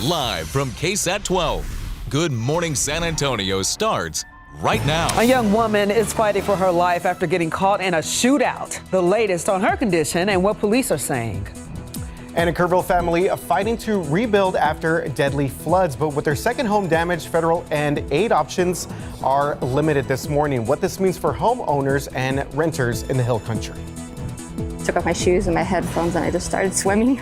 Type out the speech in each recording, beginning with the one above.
Live from KSAT 12. Good Morning San Antonio starts right now. A young woman is fighting for her life after getting caught in a shootout. The latest on her condition and what police are saying. And a Kerrville family fighting to rebuild after deadly floods. But with their second home damaged, federal and aid options are limited this morning. What this means for homeowners and renters in the Hill Country. Took off my shoes and my headphones and I just started swimming.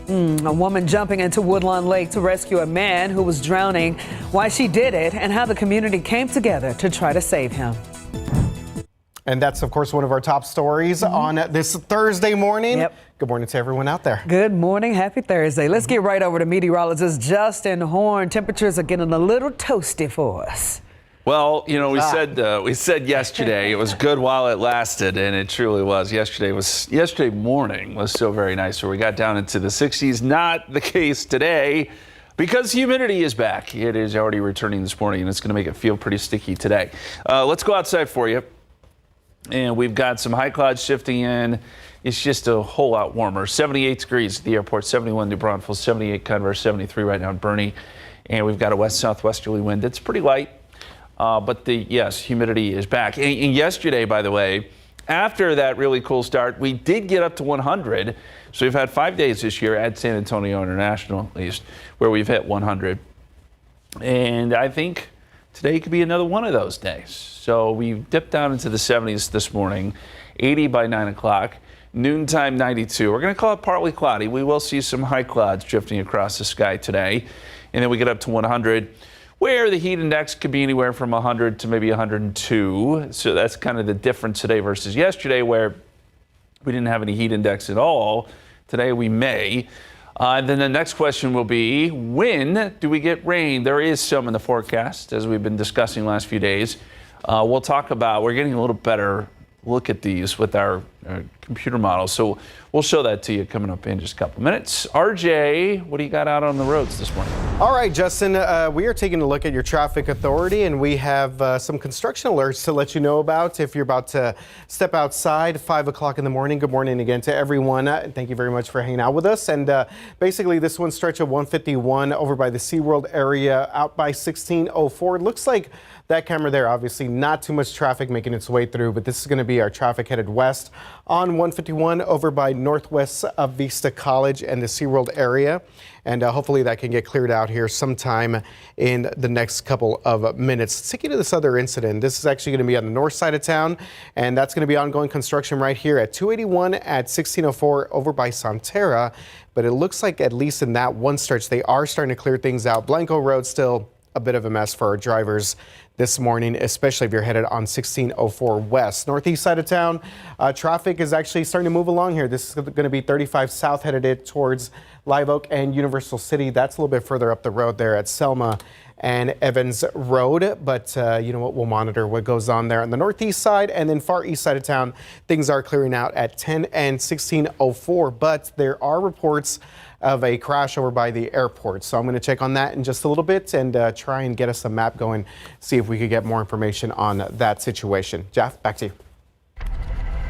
A woman jumping into Woodlawn Lake to rescue a man who was drowning, why she did it, and how the community came together to try to save him. And that's, of course, one of our top stories on this Thursday morning. Yep. Good morning to everyone out there. Good morning. Happy Thursday. Let's get right over to meteorologist Justin Horn. Temperatures are getting a little toasty for us. Well, you know, we said yesterday it was good while it lasted, and it truly was. Yesterday morning was so very nice, where we got down into the 60s. Not the case today, because humidity is back. It is already returning this morning, and it's going to make it feel pretty sticky today. Let's go outside for you, and we've got some high clouds shifting in. It's just a whole lot warmer. 78 degrees at the airport, 71 New Braunfels, 78 Converse, 73 right now in Bernie, and we've got a west-southwesterly wind. It's pretty light. But yes, humidity is back. And yesterday, by the way, after that really cool start, we did get up to 100. So we've had 5 days this year at San Antonio International, at least, where we've hit 100. And I think today could be another one of those days. So we dipped down into the 70s this morning, 80 by 9 o'clock, noontime 92. We're going to call it partly cloudy. We will see some high clouds drifting across the sky today. And then we get up to 100. Where the heat index could be anywhere from 100 to maybe 102. So that's kind of the difference today versus yesterday, where we didn't have any heat index at all. Today we may. Then the next question will be, when do we get rain? There is some in the forecast, as we've been discussing last few days. We'll talk about, we're getting a little better look at these with our computer models. So we'll show that to you coming up in just a couple minutes. RJ, what do you got out on the roads this morning? All right, Justin, we are taking a look at your traffic authority, and we have some construction alerts to let you know about if you're about to step outside 5 o'clock in the morning. Good morning again to everyone. Thank you very much for hanging out with us. And basically this one stretch of 151 over by the SeaWorld area out by 1604. It looks like that camera there, obviously not too much traffic making its way through, but this is going to be our traffic headed west on 151 over by northwest of Vista College and the SeaWorld area. And hopefully that can get cleared out here sometime in the next couple of minutes. Taking to this other incident, this is actually going to be on the north side of town, and that's going to be ongoing construction right here at 281 at 1604 over by Santera. But it looks like at least in that one stretch, they are starting to clear things out. Blanco Road still a bit of a mess for our drivers this morning, especially if you're headed on 1604 west. Northeast side of town, traffic is actually starting to move along here. This is going to be 35 south headed it towards Live Oak and Universal City. That's a little bit further up the road there at Selma and Evans Road. But you know what, we'll monitor what goes on there on the northeast side, and then far east side of town, things are clearing out at 10 and 1604. But there are reports of a crash over by the airport. So I'm going to check on that in just a little bit and try and get us a map going, see if we could get more information on that situation. Jeff, back to you.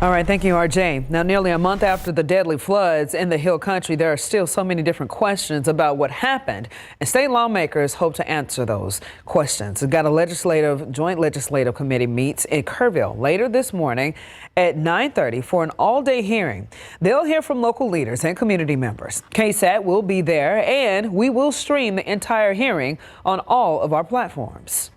All right, thank you, RJ. Now, nearly a month after the deadly floods in the Hill Country, there are still so many different questions about what happened, and state lawmakers hope to answer those questions. We've got a joint legislative committee meets in Kerrville later this morning at 9:30 for an all-day hearing. They'll hear from local leaders and community members. KSAT will be there, and we will stream the entire hearing on all of our platforms.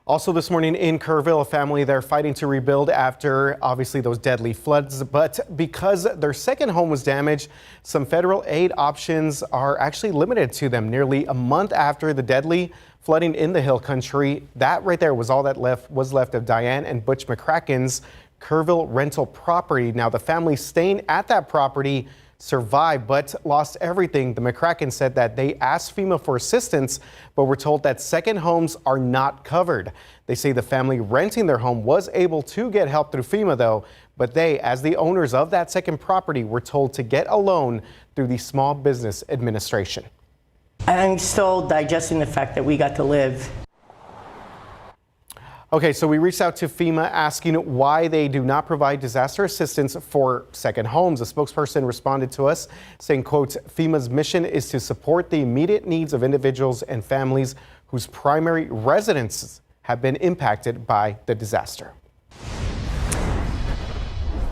Also this morning in Kerrville, a family there fighting to rebuild after obviously those deadly floods. But because their second home was damaged, some federal aid options are actually limited to them. Nearly a month after the deadly flooding in the Hill Country, that right there was all that was left of Diane and Butch McCracken's Kerrville rental property. Now the family staying at that property survived but lost everything. The McCracken said that they asked FEMA for assistance, but were told that second homes are not covered. They say the family renting their home was able to get help through FEMA though, but they, as the owners of that second property, were told to get a loan through the Small Business Administration. I'm still digesting the fact that we got to live. Okay, so we reached out to FEMA asking why they do not provide disaster assistance for second homes. A spokesperson responded to us saying, quote, FEMA's mission is to support the immediate needs of individuals and families whose primary residences have been impacted by the disaster.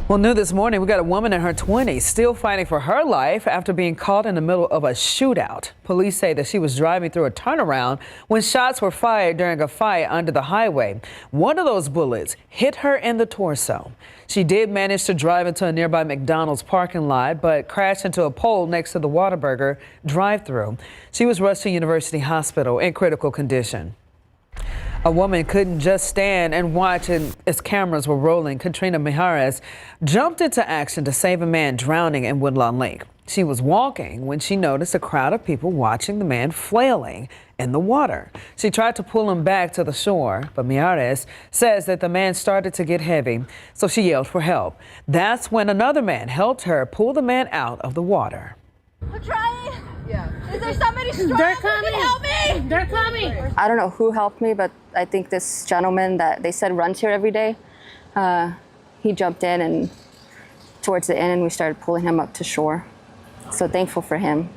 Well, new this morning, we got a woman in her 20s still fighting for her life after being caught in the middle of a shootout. Police say that she was driving through a turnaround when shots were fired during a fight under the highway. One of those bullets hit her in the torso. She did manage to drive into a nearby McDonald's parking lot, but crashed into a pole next to the Whataburger drive-thru. She was rushed to University Hospital in critical condition. A woman couldn't just stand and watch as cameras were rolling. Katrina Mijares jumped into action to save a man drowning in Woodlawn Lake. She was walking when she noticed a crowd of people watching the man flailing in the water. She tried to pull him back to the shore, but Mijares says that the man started to get heavy, so she yelled for help. That's when another man helped her pull the man out of the water. We're trying. Yeah. Is there somebody strong who can help me? They're coming. I don't know who helped me, but I think this gentleman that they said runs here every day, he jumped in and towards the end, and we started pulling him up to shore. So thankful for him.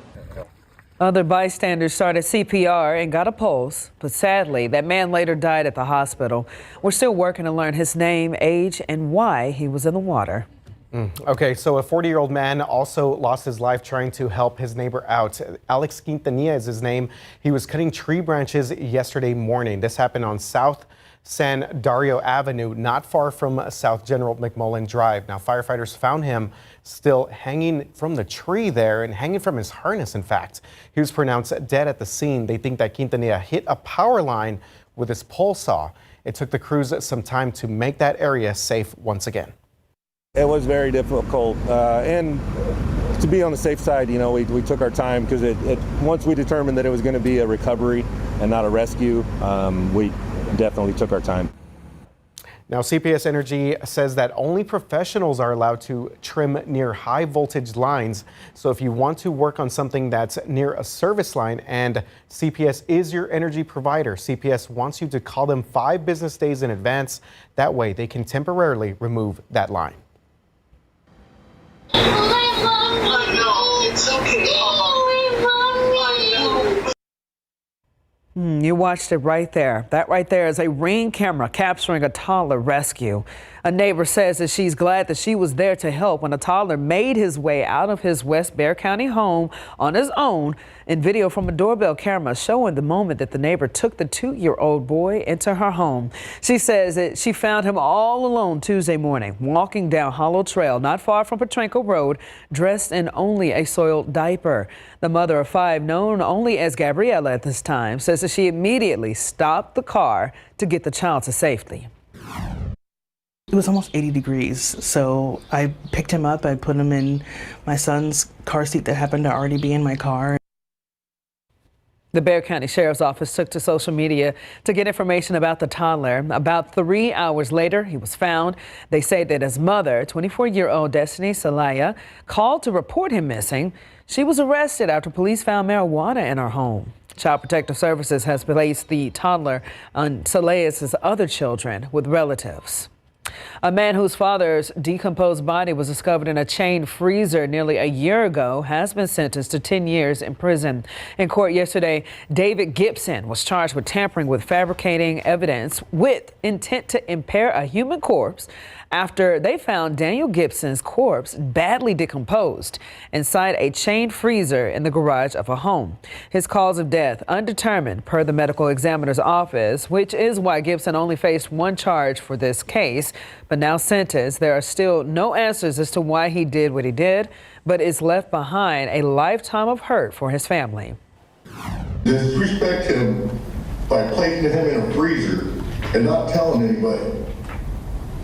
Other bystanders started CPR and got a pulse, but sadly, that man later died at the hospital. We're still working to learn his name, age, and why he was in the water. Okay, so a 40-year-old man also lost his life trying to help his neighbor out. Alex Quintanilla is his name. He was cutting tree branches yesterday morning. This happened on South San Dario Avenue, not far from South General McMullen Drive. Now, firefighters found him still hanging from the tree there and hanging from his harness, in fact. He was pronounced dead at the scene. They think that Quintanilla hit a power line with his pole saw. It took the crews some time to make that area safe once again. It was very difficult, and to be on the safe side, you know, we took our time because once we determined that it was going to be a recovery and not a rescue, we definitely took our time. Now, CPS Energy says that only professionals are allowed to trim near high voltage lines. So if you want to work on something that's near a service line and CPS is your energy provider, CPS wants you to call them 5 business days in advance. That way they can temporarily remove that line. You watched it right there. That right there is a Ring camera capturing a toddler rescue. A neighbor says that she's glad that she was there to help when a toddler made his way out of his West Bexar County home on his own. In video from a doorbell camera showing the moment that the neighbor took the 2-year-old boy into her home. She says that she found him all alone Tuesday morning, walking down Hollow Trail not far from Petranco Road, dressed in only a soiled diaper. The mother of 5, known only as Gabriella at this time, says that she immediately stopped the car to get the child to safety. It was almost 80 degrees, so I picked him up. I put him in my son's car seat that happened to already be in my car. The Bexar County Sheriff's Office took to social media to get information about the toddler. About 3 hours later, he was found. They say that his mother, 24-year-old Destiny Salaya, called to report him missing. She was arrested after police found marijuana in her home. Child Protective Services has placed the toddler on Salaya's other children with relatives. A man whose father's decomposed body was discovered in a chained freezer nearly a year ago has been sentenced to 10 years in prison. In court yesterday, David Gibson was charged with tampering with fabricating evidence with intent to impair a human corpse after they found Daniel Gibson's corpse badly decomposed inside a chained freezer in the garage of a home. His cause of death undetermined per the medical examiner's office, which is why Gibson only faced 1 charge for this case. But now sentenced, there are still no answers as to why he did what he did, but is left behind a lifetime of hurt for his family. Disrespect him by placing him in a freezer and not telling anybody.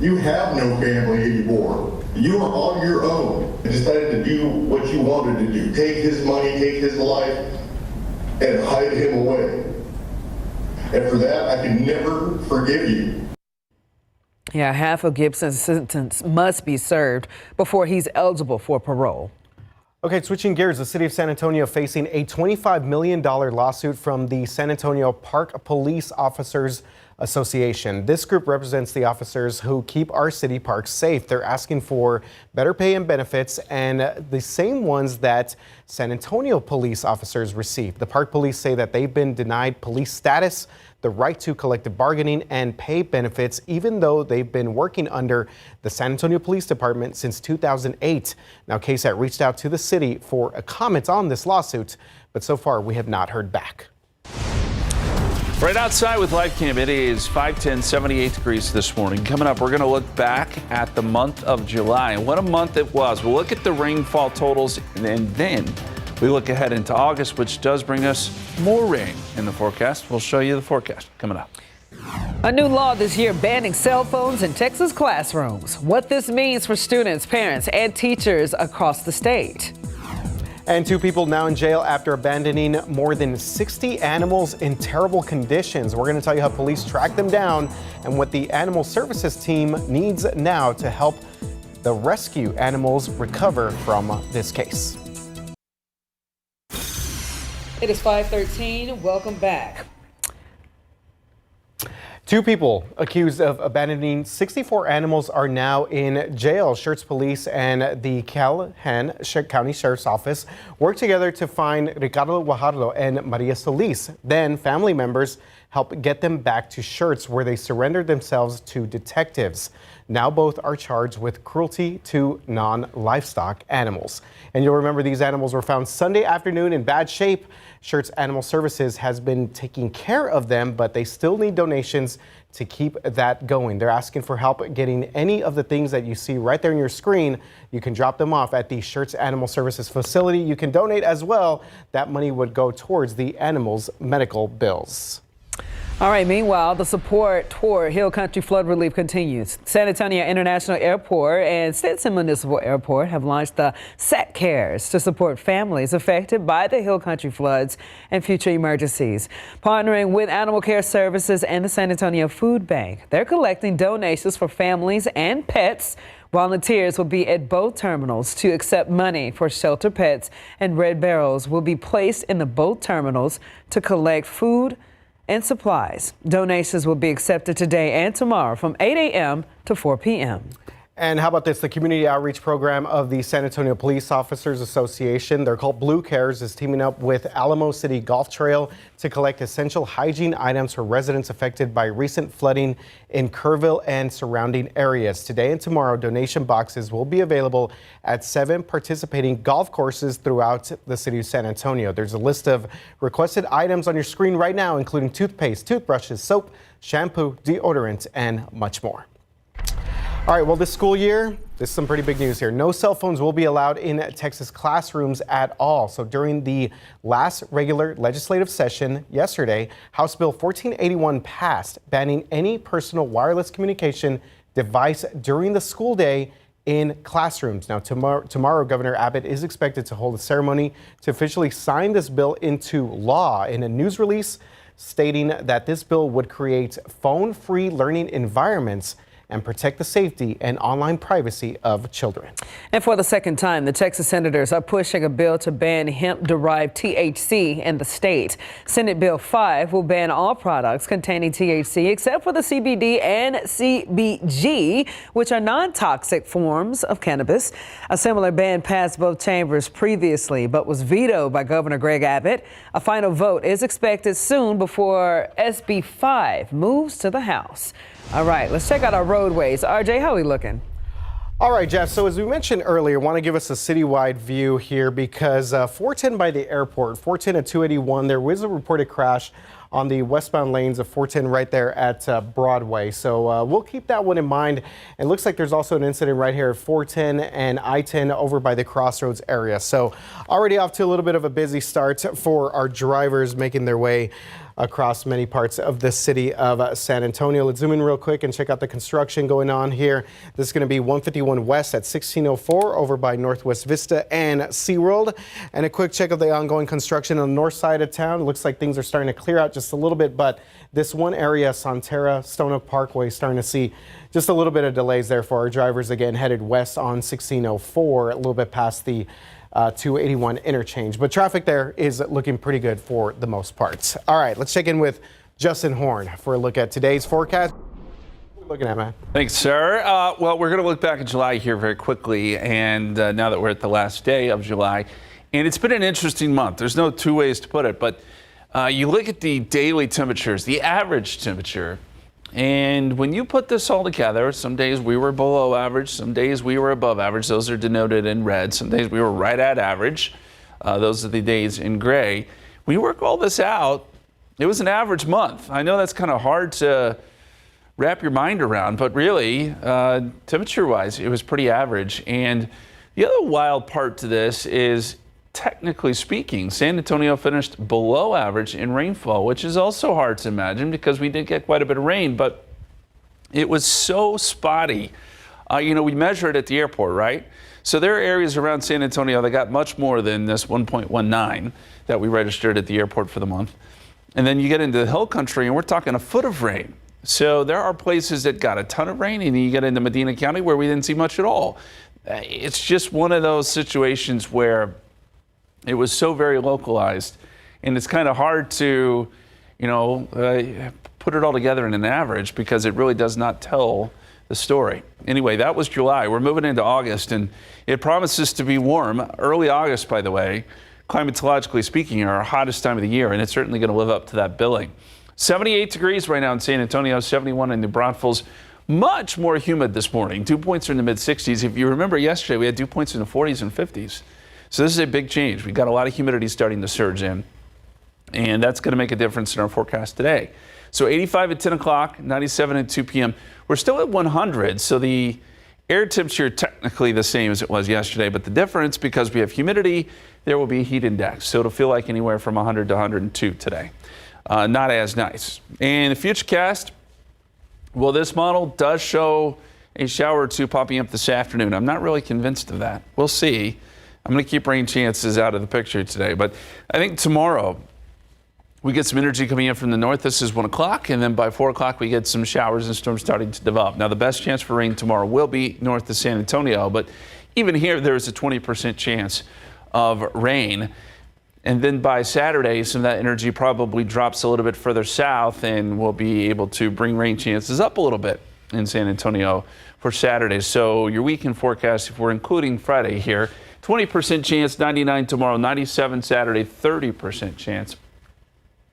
You have no family anymore. You are on your own. You decided to do what you wanted to do. Take his money, take his life, and hide him away. And for that, I can never forgive you. Yeah, half of Gibson's sentence must be served before he's eligible for parole. Okay, switching gears, the city of San Antonio facing a $25 million lawsuit from the San Antonio Park police officers Association. This group represents the officers who keep our city parks safe. They're asking for better pay and benefits, and the same ones that San Antonio police officers receive. The park police say that they've been denied police status, the right to collective bargaining, and pay benefits, even though they've been working under the San Antonio Police Department since 2008. Now, KSAT reached out to the city for a comment on this lawsuit, but so far we have not heard back. Right outside with Live Cam, it is 5:10, 78 degrees this morning. Coming up, we're going to look back at the month of July and what a month it was. We'll look at the rainfall totals, and then we look ahead into August, which does bring us more rain in the forecast. We'll show you the forecast coming up. A new law this year banning cell phones in Texas classrooms. What this means for students, parents, and teachers across the state. And 2 people now in jail after abandoning more than 60 animals in terrible conditions. We're going to tell you how police track them down and what the animal services team needs now to help the rescue animals recover from this case. It is 5:13. Welcome back. 2 people accused of abandoning 64 animals are now in jail. Schertz Police and the Callahan County Sheriff's Office worked together to find Ricardo Guajardo and Maria Solis. Then family members helped get them back to Schertz, where they surrendered themselves to detectives. Now both are charged with cruelty to non-livestock animals. And you'll remember these animals were found Sunday afternoon in bad shape. Schertz Animal Services has been taking care of them, but they still need donations to keep that going. They're asking for help getting any of the things that you see right there on your screen. You can drop them off at the Schertz Animal Services facility. You can donate as well. That money would go towards the animals' medical bills. All right, meanwhile, the support toward Hill Country flood relief continues. San Antonio International Airport and Stetson Municipal Airport have launched the SAT Cares to support families affected by the Hill Country floods and future emergencies. Partnering with Animal Care Services and the San Antonio Food Bank, they're collecting donations for families and pets. Volunteers will be at both terminals to accept money for shelter pets, and red barrels will be placed in the both terminals to collect food and supplies. Donations will be accepted today and tomorrow from 8 a.m. to 4 p.m. And how about this? The community outreach program of the San Antonio Police Officers Association, they're called Blue Cares, is teaming up with Alamo City Golf Trail to collect essential hygiene items for residents affected by recent flooding in Kerrville and surrounding areas. Today and tomorrow, donation boxes will be available at 7 participating golf courses throughout the city of San Antonio. There's a list of requested items on your screen right now, including toothpaste, toothbrushes, soap, shampoo, deodorant, and much more. All right, well, this school year, this is some pretty big news here. No cell phones will be allowed in Texas classrooms at all. So during the last regular legislative session yesterday, House Bill 1481 passed, banning any personal wireless communication device during the school day in classrooms. Now, tomorrow, Governor Abbott is expected to hold a ceremony to officially sign this bill into law. In a news release stating that this bill would create phone-free learning environments and protect the safety and online privacy of children. And for the second time, the Texas senators are pushing a bill to ban hemp-derived THC in the state. Senate Bill 5 will ban all products containing THC except for the CBD and CBG, which are non-toxic forms of cannabis. A similar ban passed both chambers previously, but was vetoed by Governor Greg Abbott. A final vote is expected soon before SB 5 moves to the House. All right, let's check out our roadways. RJ, how are we looking? All right, Jeff. So as we mentioned earlier, I want to give us a citywide view here because 410 by the airport, 410 at 281, there was a reported crash on the westbound lanes of 410 right there at Broadway. So we'll keep that one in mind. It looks like there's also an incident right here at 410 and I-10 over by the Crossroads area. So already off to a little bit of a busy start for our drivers making their way across many parts of the city of San Antonio. Let's zoom in real quick and check out the construction going on here. This is going to be 151 West at 1604 over by Northwest Vista and SeaWorld. And a quick check of the ongoing construction on the north side of town. It looks like things are starting to clear out just a little bit, but this one area, Sonterra, Stone Oak Parkway, starting to see just a little bit of delays there for our drivers again headed west on 1604, a little bit past the 281 interchange. But traffic there is looking pretty good for the most part. All right, let's check in with Justin Horn for a look at today's forecast. What are we looking at, man? Thanks, sir. Well, we're going to look back at July here very quickly, and now that we're at the last day of July, and it's been an interesting month. There's no two ways to put it, but you look at the daily temperatures, the average temperature, and when you put this all together, some days we were below average, some days we were above average. Those are denoted in red. Some days we were right at average. Those are the days in gray. When you work all this out, it was an average month. I know that's kind of hard to wrap your mind around, but really, temperature-wise, it was pretty average. And the other wild part to this is, technically speaking, San Antonio finished below average in rainfall, which is also hard to imagine because we did get quite a bit of rain, but it was so spotty. We measure it at the airport, right? So there are areas around San Antonio that got much more than this 1.19 that we registered at the airport for the month. And then you get into the hill country and we're talking a foot of rain. So there are places that got a ton of rain, and you get into Medina County where we didn't see much at all. It's just one of those situations where it was so very localized, and it's kind of hard to, put it all together in an average because it really does not tell the story. Anyway, that was July. We're moving into August, and it promises to be warm. Early August, by the way, climatologically speaking, are our hottest time of the year, and it's certainly going to live up to that billing. 78 degrees right now in San Antonio, 71 in New Braunfels. Much more humid this morning. Dew points are in the mid-60s. If you remember yesterday, we had dew points in the 40s and 50s. So this is a big change. We've got a lot of humidity starting to surge in, and that's going to make a difference in our forecast today. So 85 at 10 o'clock, 97 at 2 p.m. We're still at 100, so the air temperature technically the same as it was yesterday, but the difference, because we have humidity, there will be a heat index. So it'll feel like anywhere from 100 to 102 today. Not as nice. And the futurecast, well, this model does show a shower or two popping up this afternoon. I'm not really convinced of that. We'll see. I'm going to keep rain chances out of the picture today, but I think tomorrow we get some energy coming in from the north. This is 1 o'clock, and then by 4 o'clock we get some showers and storms starting to develop. Now, the best chance for rain tomorrow will be north of San Antonio, but even here there's a 20% chance of rain. And then by Saturday, some of that energy probably drops a little bit further south, and we'll be able to bring rain chances up a little bit in San Antonio for Saturday. So your weekend forecast, if we're including Friday here, 20% chance, 99 tomorrow, 97 Saturday, 30% chance,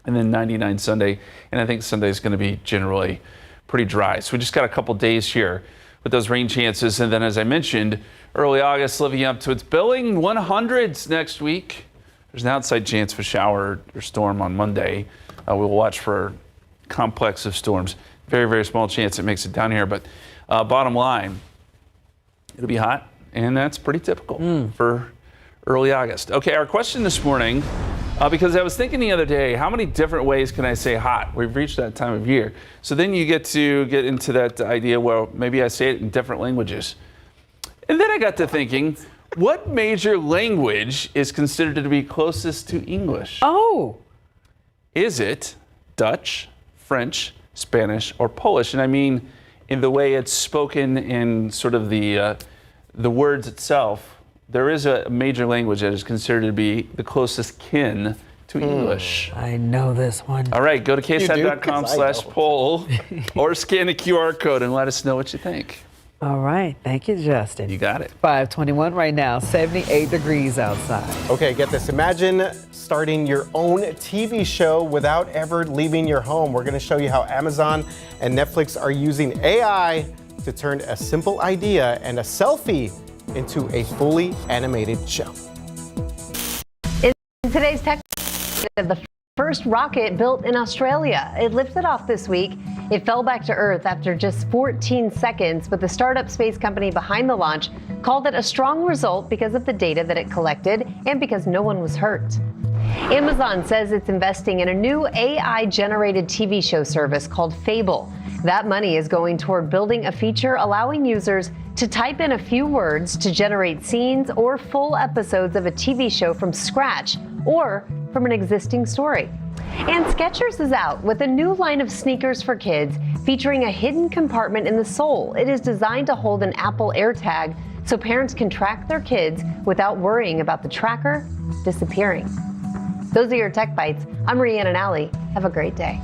and then 99 Sunday. And I think Sunday is going to be generally pretty dry. So we just got a couple days here with those rain chances. And then, as I mentioned, early August living up to its billing, 100s next week. There's an outside chance of a shower or storm on Monday. We'll watch for complex of storms. Very, very small chance it makes it down here. But bottom line, it'll be hot. And that's pretty typical for early August. Okay, our question this morning, because I was thinking the other day, how many different ways can I say hot? We've reached that time of year. So then you get into that idea where maybe I say it in different languages. And then I got to thinking, what major language is considered to be closest to English? Oh. Is it Dutch, French, Spanish, or Polish? And I mean in the way it's spoken in sort of the words itself. There is a major language that is considered to be the closest kin to English. I know this one. All right, go to ksat.com/poll or scan the QR code and let us know what you think. All right. Thank you, Justin. You got it. 5:21 right now, 78 degrees outside. Okay, get this. Imagine starting your own TV show without ever leaving your home. We're going to show you how Amazon and Netflix are using AI to turn a simple idea and a selfie into a fully animated show. In today's tech, the first rocket built in Australia. It lifted off this week. It fell back to Earth after just 14 seconds, but the startup space company behind the launch called it a strong result because of the data that it collected and because no one was hurt. Amazon says it's investing in a new AI-generated TV show service called Fable. That money is going toward building a feature allowing users to type in a few words to generate scenes or full episodes of a TV show from scratch or from an existing story. And Skechers is out with a new line of sneakers for kids featuring a hidden compartment in the sole. It is designed to hold an Apple AirTag so parents can track their kids without worrying about the tracker disappearing. Those are your Tech Bites. I'm Rhiannon Alley. Have a great day.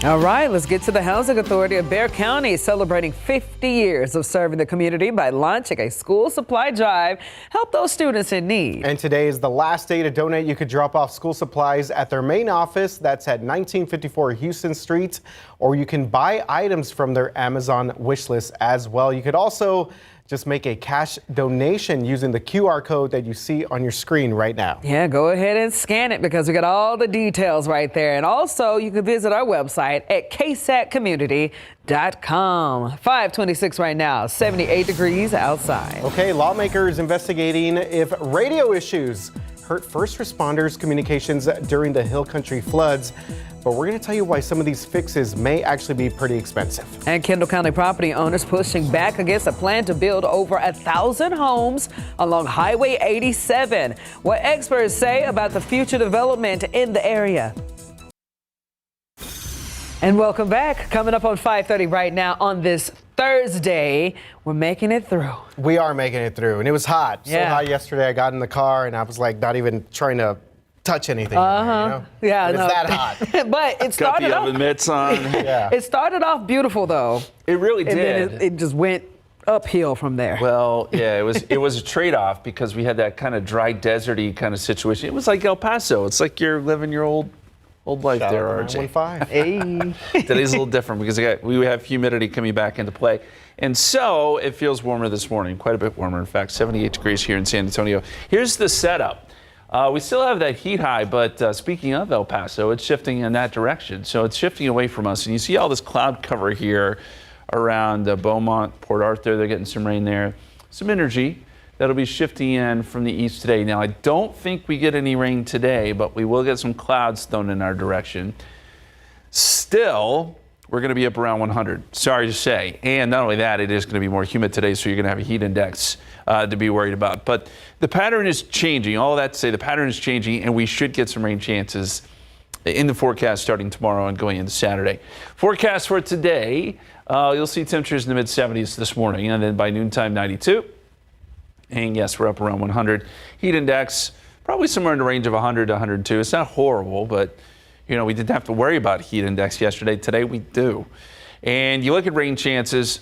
All right, let's get to the Housing Authority of Bexar County celebrating 50 years of serving the community by launching a school supply drive. Help those students in need. And today is the last day to donate. You could drop off school supplies at their main office. That's at 1954 Houston Street, or you can buy items from their Amazon wish list as well. You could also just make a cash donation using the QR code that you see on your screen right now. Yeah, go ahead and scan it because we got all the details right there. And also, you can visit our website at ksatcommunity.com. 526 right now, 78 degrees outside. Okay, lawmakers investigating if radio issues hurt first responders' communications during the Hill Country floods. But we're going to tell you why some of these fixes may actually be pretty expensive. And Kendall County property owners pushing back against a plan to build over 1,000 homes along Highway 87. What experts say about the future development in the area. And welcome back. Coming up on 5:30 right now on this Thursday, we're making it through. We are making it through, and it was hot. So hot yesterday. I got in the car and I was like not even trying to touch anything. Yeah, it's that hot. But it Got started the off. oven mitts on. Yeah. It started off beautiful though. It really And did. then it just went uphill from there. Well, yeah, it was a trade-off because we had that kind of dry, deserty kind of situation. It was like El Paso. It's like you're living your old life there, RJ. 915. Hey. Today's a little different because we have humidity coming back into play. And so it feels warmer this morning, quite a bit warmer. In fact, 78 degrees here in San Antonio. Here's the setup. We still have that heat high, but speaking of El Paso, it's shifting in that direction. So it's shifting away from us. And you see all this cloud cover here around Beaumont, Port Arthur. They're getting some rain there. Some energy that'll be shifting in from the east today. Now, I don't think we get any rain today, but we will get some clouds thrown in our direction. Still, we're going to be up around 100. Sorry to say. And not only that, it is going to be more humid today, so you're going to have a heat index to be worried about. But the pattern is changing. All that to say, the pattern is changing, and we should get some rain chances in the forecast starting tomorrow and going into Saturday. Forecast for today, you'll see temperatures in the mid-70s this morning, and then by noontime, 92. And yes, we're up around 100. Heat index, probably somewhere in the range of 100 to 102. It's not horrible, but you know, we didn't have to worry about heat index yesterday. Today we do. And you look at rain chances,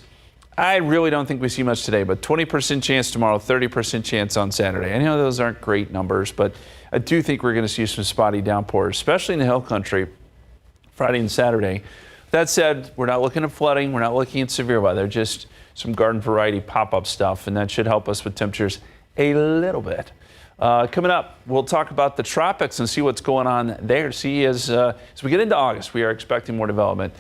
I really don't think we see much today, but 20% chance tomorrow, 30% chance on Saturday. I know those aren't great numbers, but I do think we're going to see some spotty downpours, especially in the Hill Country, Friday and Saturday. That said, we're not looking at flooding. We're not looking at severe weather, just some garden variety pop-up stuff, and that should help us with temperatures a little bit. Coming up, we'll talk about the tropics and see what's going on there. See, as we get into August, we are expecting more development.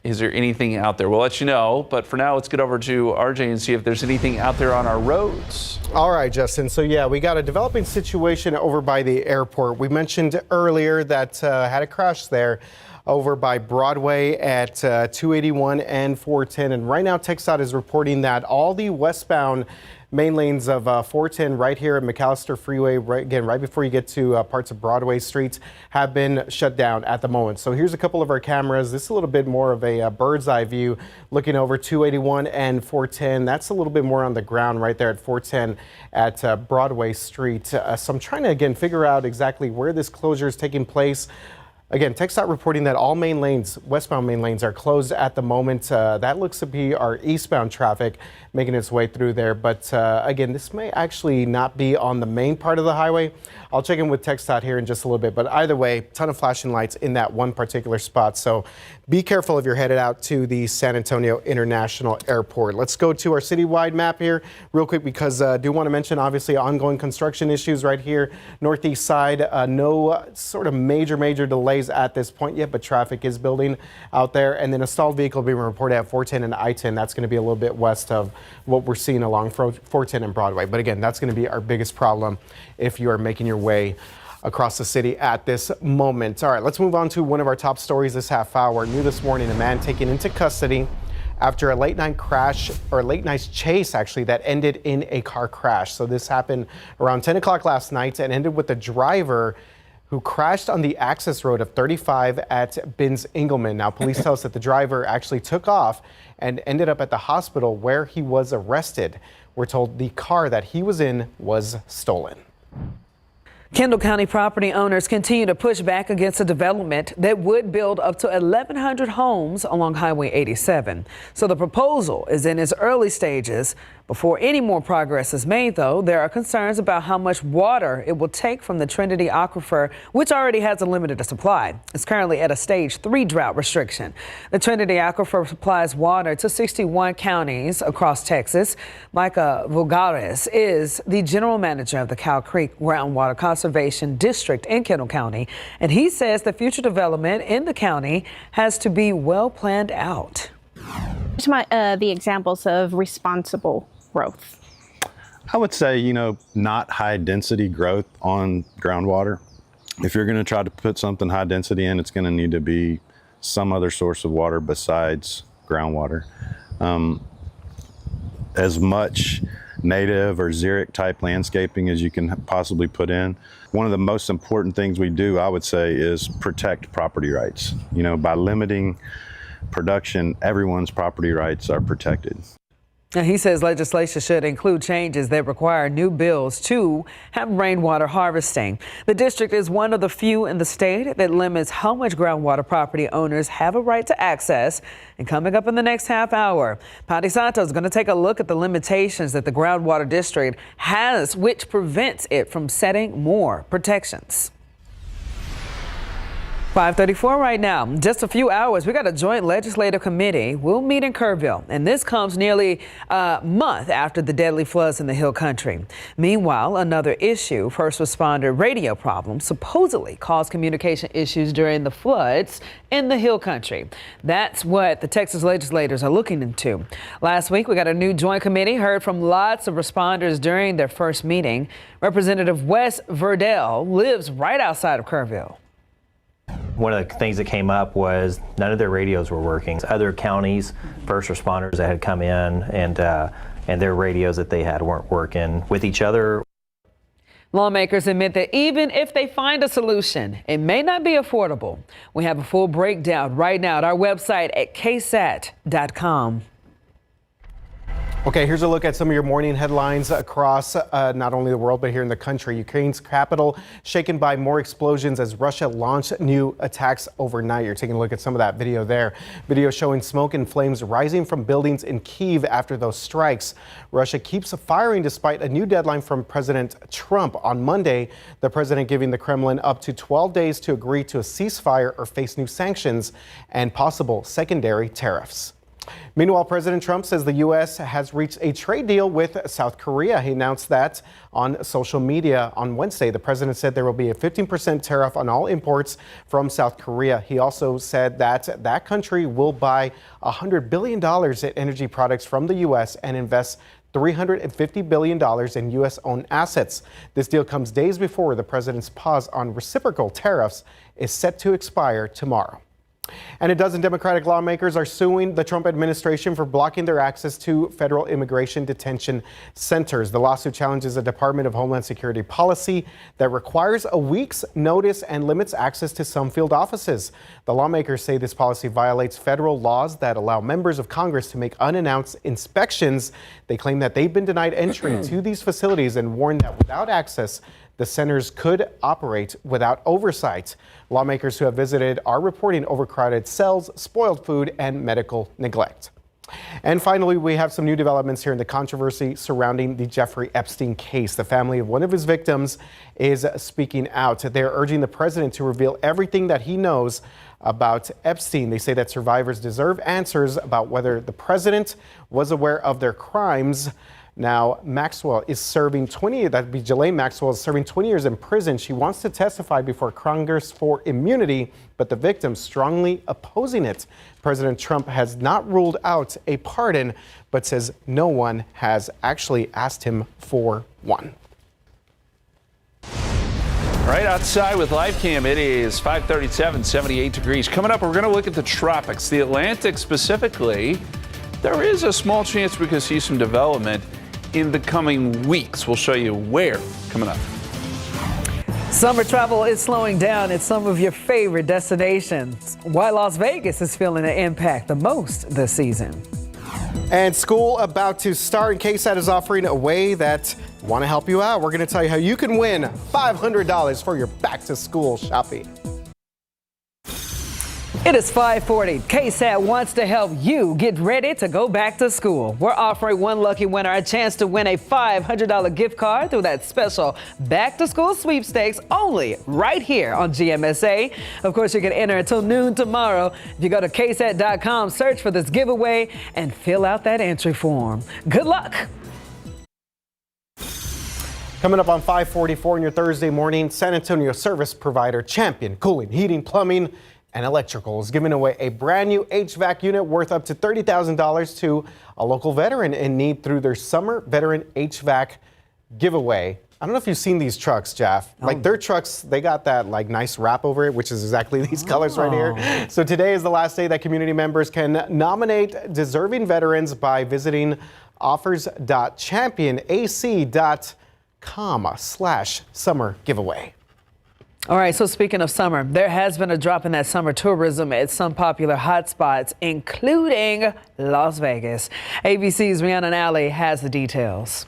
Is there anything out there? We'll let you know. But for now, let's get over to RJ and see if there's anything out there on our roads. All right, Justin. So, yeah, we got a developing situation over by the airport. We mentioned earlier that had a crash there over by Broadway at 281 and 410. And right now, KSAT is reporting that all the westbound main lanes of 410 right here at McAllister Freeway, right before you get to parts of Broadway streets, have been shut down at the moment. So here's a couple of our cameras. This is a little bit more of a bird's eye view looking over 281 and 410. That's a little bit more on the ground right there at 410 at Broadway Street. So I'm trying to, again, figure out exactly where this closure is taking place. Again, KSAT reporting that all main lanes, westbound main lanes, are closed at the moment. That looks to be our eastbound traffic making its way through there. But again, this may actually not be on the main part of the highway. I'll check in with KSAT here in just a little bit. But either way, ton of flashing lights in that one particular spot. So be careful if you're headed out to the San Antonio International Airport. Let's go to our citywide map here real quick because I do want to mention, obviously, ongoing construction issues right here, northeast side. No sort of major delays at this point yet, but traffic is building out there. And then a stalled vehicle being reported at 410 and I-10. That's going to be a little bit west of what we're seeing along 410 and Broadway. But again, that's going to be our biggest problem if you are making your way across the city at this moment. All right, let's move on to one of our top stories this half hour. New this morning, a man taken into custody after a late night crash, or late night chase actually, that ended in a car crash. So this happened around 10 o'clock last night and ended with the driver who crashed on the access road of 35 at Binns Engelman. Now, police tell us that the driver actually took off and ended up at the hospital where he was arrested. We're told the car that he was in was stolen. Kendall County property owners continue to push back against a development that would build up to 1,100 homes along Highway 87. So the proposal is in its early stages. Before any more progress is made, though, there are concerns about how much water it will take from the Trinity Aquifer, which already has a limited supply. It's currently at a stage 3 drought restriction. The Trinity Aquifer supplies water to 61 counties across Texas. Micah Vulgares is the general manager of the Cow Creek Groundwater Conservation District in Kendall County, and he says the future development in the county has to be well planned out. The examples of responsible growth. I would say, not high density growth on groundwater. If you're going to try to put something high density in, it's going to need to be some other source of water besides groundwater. As much native or xeric type landscaping as you can possibly put in. One of the most important things we do, I would say, is protect property rights. By limiting production, everyone's property rights are protected. Now, he says legislation should include changes that require new bills to have rainwater harvesting. The district is one of the few in the state that limits how much groundwater property owners have a right to access. And coming up in the next half hour, Patty Santos is going to take a look at the limitations that the groundwater district has, which prevents it from setting more protections. 5:34 right now. Just a few hours, we got a joint legislative committee. We'll meet in Kerrville, and this comes nearly a month after the deadly floods in the Hill Country. Meanwhile, another issue, first responder radio problems, supposedly caused communication issues during the floods in the Hill Country. That's what the Texas legislators are looking into. Last week, we got a new joint committee, heard from lots of responders during their first meeting. Representative Wes Verdell lives right outside of Kerrville. One of the things that came up was none of their radios were working. Other counties, first responders that had come in and their radios that they had weren't working with each other. Lawmakers admit that even if they find a solution, it may not be affordable. We have a full breakdown right now at our website at KSAT.com. Okay, here's a look at some of your morning headlines across not only the world, but here in the country. Ukraine's capital shaken by more explosions as Russia launched new attacks overnight. You're taking a look at some of that video there. Video showing smoke and flames rising from buildings in Kyiv after those strikes. Russia keeps firing despite a new deadline from President Trump. On Monday, the president giving the Kremlin up to 12 days to agree to a ceasefire or face new sanctions and possible secondary tariffs. Meanwhile, President Trump says the U.S. has reached a trade deal with South Korea. He announced that on social media on Wednesday. The president said there will be a 15% tariff on all imports from South Korea. He also said that that country will buy $100 billion in energy products from the U.S. and invest $350 billion in U.S.-owned assets. This deal comes days before the president's pause on reciprocal tariffs is set to expire tomorrow. And a dozen Democratic lawmakers are suing the Trump administration for blocking their access to federal immigration detention centers. The lawsuit challenges a Department of Homeland Security policy that requires a week's notice and limits access to some field offices. The lawmakers say this policy violates federal laws that allow members of Congress to make unannounced inspections. They claim that they've been denied entry to these facilities and warn that without access, the centers could operate without oversight. Lawmakers who have visited are reporting overcrowded cells, spoiled food, and medical neglect. And finally, we have some new developments here in the controversy surrounding the Jeffrey Epstein case. The family of one of his victims is speaking out. They're urging the president to reveal everything that he knows about Epstein. They say that survivors deserve answers about whether the president was aware of their crimes. Now, Maxwell is serving Ghislaine Maxwell is serving 20 years in prison. She wants to testify before Congress for immunity, but the victim strongly opposing it. President Trump has not ruled out a pardon, but says no one has actually asked him for one. Right outside with live cam, it is 5:37, 78 degrees. Coming up, we're going to look at the tropics, the Atlantic specifically. There is a small chance we could see some development in the coming weeks. We'll show you where coming up. Summer travel is slowing down at some of your favorite destinations. Why Las Vegas is feeling the impact the most this season. And school about to start, and KSAT is offering a way that want to help you out. We're going to tell you how you can win $500 for your back-to-school shopping. It is 5:40. KSAT wants to help you get ready to go back to school. We're offering one lucky winner a chance to win a $500 gift card through that special back-to-school sweepstakes only right here on GMSA. Of course, you can enter until noon tomorrow. If you go to KSAT.com, search for this giveaway and fill out that entry form. Good luck. Coming up on 5:44 on your Thursday morning, San Antonio service provider Champion Cooling, Heating, Plumbing, and Electrical is giving away a brand new HVAC unit worth up to $30,000 to a local veteran in need through their summer veteran HVAC giveaway. I don't know if you've seen these trucks, Jeff. Like their trucks, they got that like nice wrap over it, which is exactly these colors right here. So today is the last day that community members can nominate deserving veterans by visiting offers.championac.com/summer giveaway. All right, so speaking of summer, there has been a drop in that summer tourism at some popular hotspots, including Las Vegas. ABC's Rhiannon Alley has the details.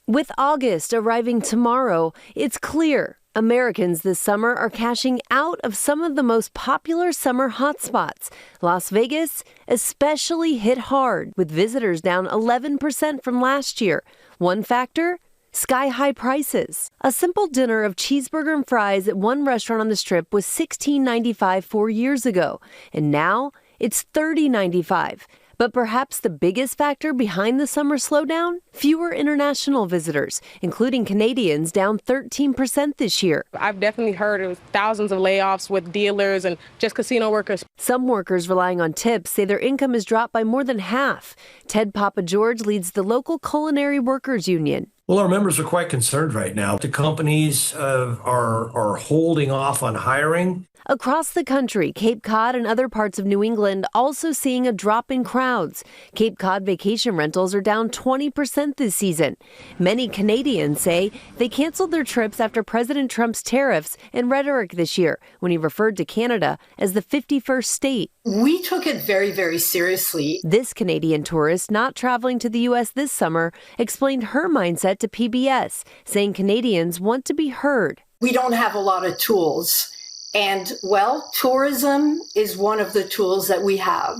With August arriving tomorrow, it's clear Americans this summer are cashing out of some of the most popular summer hotspots. Las Vegas especially hit hard, with visitors down 11% from last year. One factor? Sky-high prices. A simple dinner of cheeseburger and fries at one restaurant on the Strip was $16.95 4 years ago, and now it's $30.95. But perhaps the biggest factor behind the summer slowdown? Fewer international visitors, including Canadians, down 13% this year. I've definitely heard of thousands of layoffs with dealers and just casino workers. Some workers relying on tips say their income has dropped by more than half. Ted Papa George leads the local Culinary Workers Union. Well, our members are quite concerned right now. The companies are holding off on hiring. Across the country, Cape Cod and other parts of New England also seeing a drop in crowds. Cape Cod vacation rentals are down 20% this season. Many Canadians say they canceled their trips after President Trump's tariffs and rhetoric this year when he referred to Canada as the 51st state. We took it very, very seriously. This Canadian tourist not traveling to the U.S. this summer explained her mindset to PBS, saying Canadians want to be heard. We don't have a lot of tools. And, well, tourism is one of the tools that we have.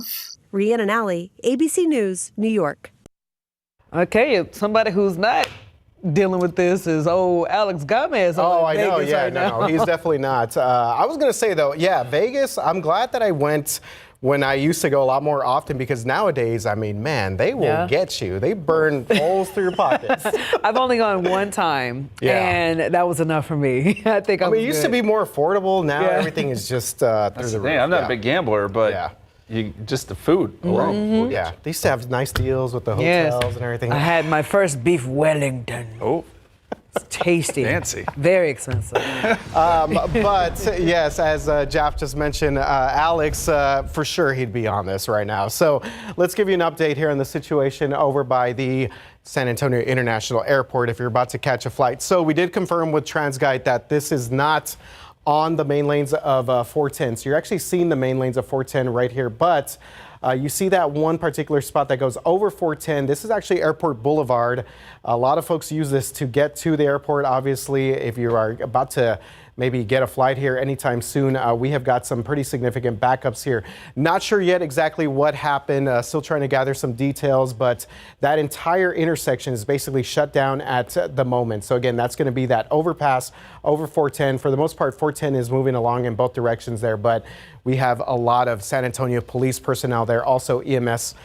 Rhiannon Alley, ABC News, New York. Okay, somebody who's not dealing with this is Alex Gomez. Oh, I Vegas know. Yeah, right now. no, he's definitely not. I was going to say, though, yeah, Vegas, I'm glad that I went when I used to go a lot more often, because nowadays, I mean, man, they will get you. They burn holes through your pockets. I've only gone one time, and that was enough for me. I think I mean, it used to be more affordable. Now everything is just through the roof. I'm not a big gambler, but just the food alone. Yeah, they used to have nice deals with the hotels and everything. I had my first beef Wellington. Oh. It's tasty. Fancy. Very expensive. But yes, as Jeff just mentioned, Alex, for sure he'd be on this right now. So let's give you an update here on the situation over by the San Antonio International Airport if you're about to catch a flight. So we did confirm with TransGuide that this is not on the main lanes of 410. So you're actually seeing the main lanes of 410 right here, but you see that one particular spot that goes over 410. This is actually Airport Boulevard. A lot of folks use this to get to the airport. Obviously, if you are about to maybe get a flight here anytime soon, we have got some pretty significant backups here. Not sure yet exactly what happened. Still trying to gather some details, but that entire intersection is basically shut down at the moment. So again, that's going to be that overpass over 410. For the most part, 410 is moving along in both directions there, but we have a lot of San Antonio police personnel there, also EMS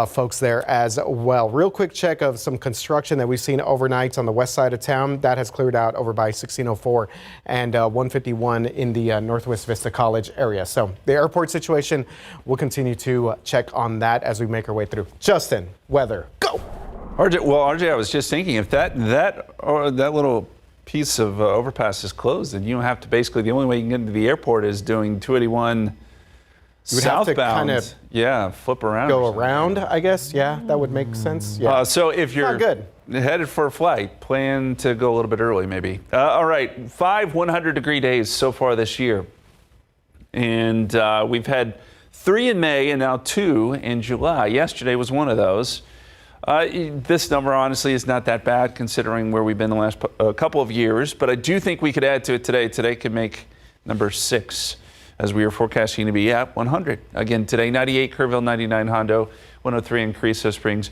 folks there as well. Real quick check of some construction that we've seen overnight on the west side of town. That has cleared out over by 1604 and 151 in the Northwest Vista College area. So the airport situation, we'll continue to check on that as we make our way through. Justin, weather, go. RJ, I was just thinking, if that little piece of overpass is closed, then you don't have to, basically the only way you can get into the airport is doing 281 You would southbound. have to kind of flip around. Go around, I guess. Yeah, that would make sense. Yeah. So if you're headed for a flight, plan to go a little bit early maybe. All right, 5 100-degree days so far this year. And we've had 3 in May and now 2 in July. Yesterday was one of those. This number honestly is not that bad considering where we've been the last couple of years, but I do think we could add to it today. Today could make number 6 as we are forecasting to be at 100. Again, today 98 Kerrville, 99 Hondo, 103 in Carrizo Springs.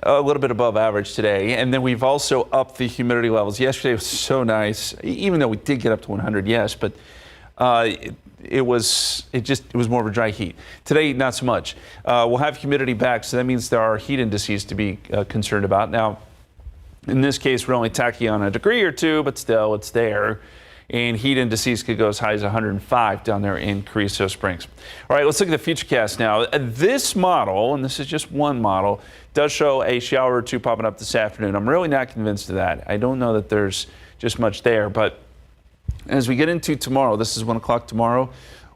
A little bit above average today. And then we've also upped the humidity levels. Yesterday was so nice, even though we did get up to 100, yes, but it was more of a dry heat. Today, not so much. We'll have humidity back, so that means there are heat indices to be concerned about. Now, in this case, we're only tacking on a degree or two, but still, it's there. And heat indices could go as high as 105 down there in Carrizo Springs. All right, let's look at the futurecast now. This model, and this is just one model, does show a shower or two popping up this afternoon. I'm really not convinced of that. I don't know that there's just much there, but as we get into tomorrow, this is 1 o'clock tomorrow,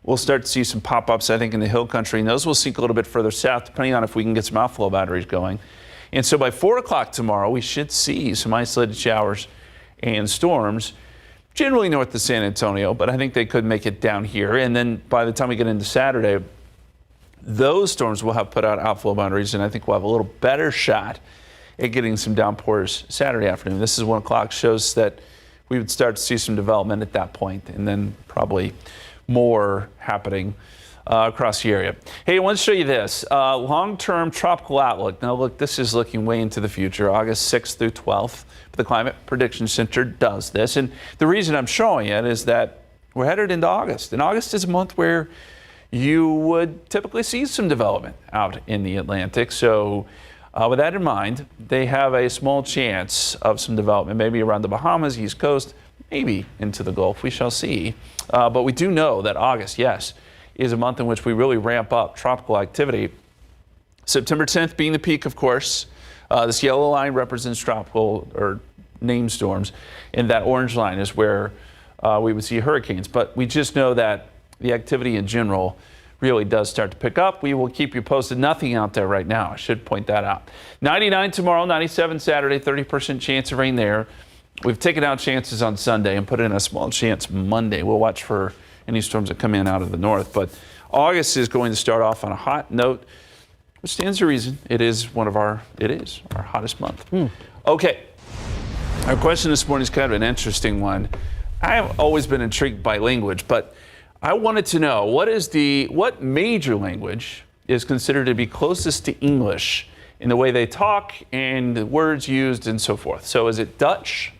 we'll start to see some pop-ups, I think, in the hill country, and those will sink a little bit further south, depending on if we can get some outflow batteries going. And so by 4 o'clock tomorrow, we should see some isolated showers and storms, generally north of San Antonio, but I think they could make it down here. And then by the time we get into Saturday, those storms will have put out outflow boundaries, and I think we'll have a little better shot at getting some downpours Saturday afternoon. This is 1 o'clock, shows that we would start to see some development at that point, and then probably more happening across the area. Hey, I want to show you this long-term tropical outlook. Now, look, this is looking way into the future, August 6th through 12th. The Climate Prediction Center does this, and the reason I'm showing it is that we're headed into August, and August is a month where you would typically see some development out in the Atlantic. So with that in mind, they have a small chance of some development, maybe around the Bahamas, East Coast, maybe into the Gulf. We shall see. But we do know that August, yes, is a month in which we really ramp up tropical activity. September 10th being the peak, of course. This yellow line represents tropical or named storms, and that orange line is where we would see hurricanes. But we just know that the activity in general really does start to pick up. We will keep you posted. Nothing out there right now. I should point that out. 99 tomorrow, 97 Saturday, 30% chance of rain there. We've taken out chances on Sunday and put in a small chance Monday. We'll watch for any storms that come in out of the north. But August is going to start off on a hot note, which stands to reason. It is our hottest month. Okay. Our question this morning is kind of an interesting one. I have always been intrigued by language, but I wanted to know what major language is considered to be closest to English in the way they talk and the words used and so forth. So is it Dutch,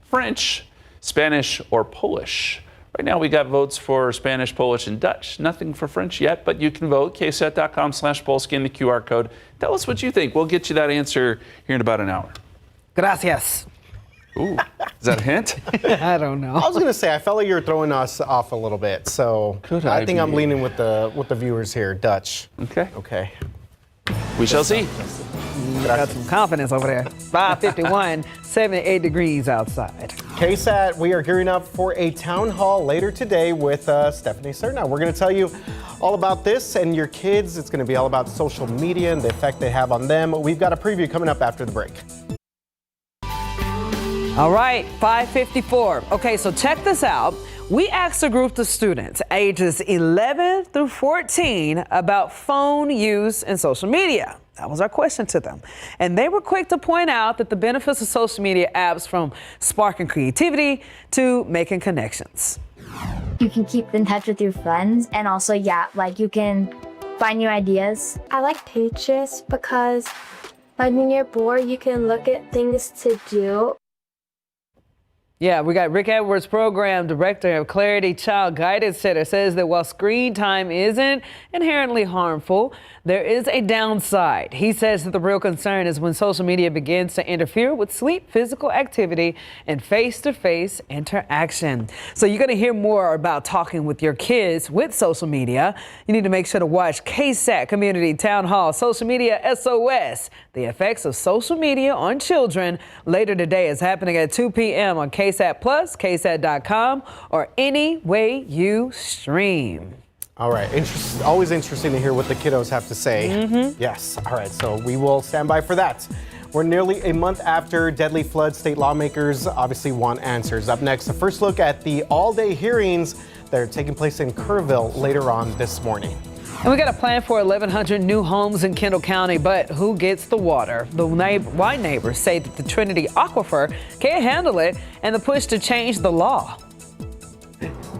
French, Spanish, or Polish? Right now we got votes for Spanish, Polish, and Dutch. Nothing for French yet, but you can vote. KSAT.com/poll, scan the QR code. Tell us what you think. We'll get you that answer here in about an hour. Gracias. Ooh, is that a hint? I don't know. I was going to say, I felt like you were throwing us off a little bit, so I think I'm leaning with the viewers here. Dutch. Okay. We shall see. Got some confidence over there. 5:51, 78 degrees outside. KSAT, we are gearing up for a town hall later today with Stephanie Cerna. We're going to tell you all about this and your kids. It's going to be all about social media and the effect they have on them. We've got a preview coming up after the break. All right, 5:54. Okay, so check this out. We asked a group of students ages 11 through 14 about phone use and social media. That was our question to them. And they were quick to point out that the benefits of social media apps, from sparking creativity to making connections. You can keep in touch with your friends, and also, you can find new ideas. I like Pinterest because when you're bored, you can look at things to do. Yeah, we got Rick Edwards, Program Director of Clarity Child Guidance Center, says that while screen time isn't inherently harmful, there is a downside. He says that the real concern is when social media begins to interfere with sleep, physical activity, and face-to-face interaction. So you're going to hear more about talking with your kids with social media. You need to make sure to watch KSAT Community Town Hall Social Media SOS, the effects of social media on children. Later today is happening at 2 p.m. on KSAT Plus, KSAT.com, or any way you stream. All right, always interesting to hear what the kiddos have to say. Yes, all right, so we will stand by for that. We're nearly a month after deadly floods. State lawmakers obviously want answers. Up next, a first look at the all-day hearings that are taking place in Kerrville later on this morning. And we got a plan for 1,100 new homes in Kendall County, but who gets the water? The white neighbors say that the Trinity Aquifer can't handle it, and the push to change the law.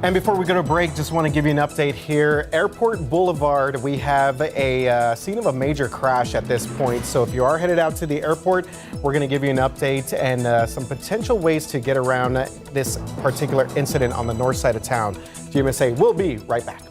And before we go to break, just want to give you an update here. Airport Boulevard, we have a scene of a major crash at this point. So if you are headed out to the airport, we're going to give you an update and some potential ways to get around this particular incident on the north side of town. GMSA will be right back.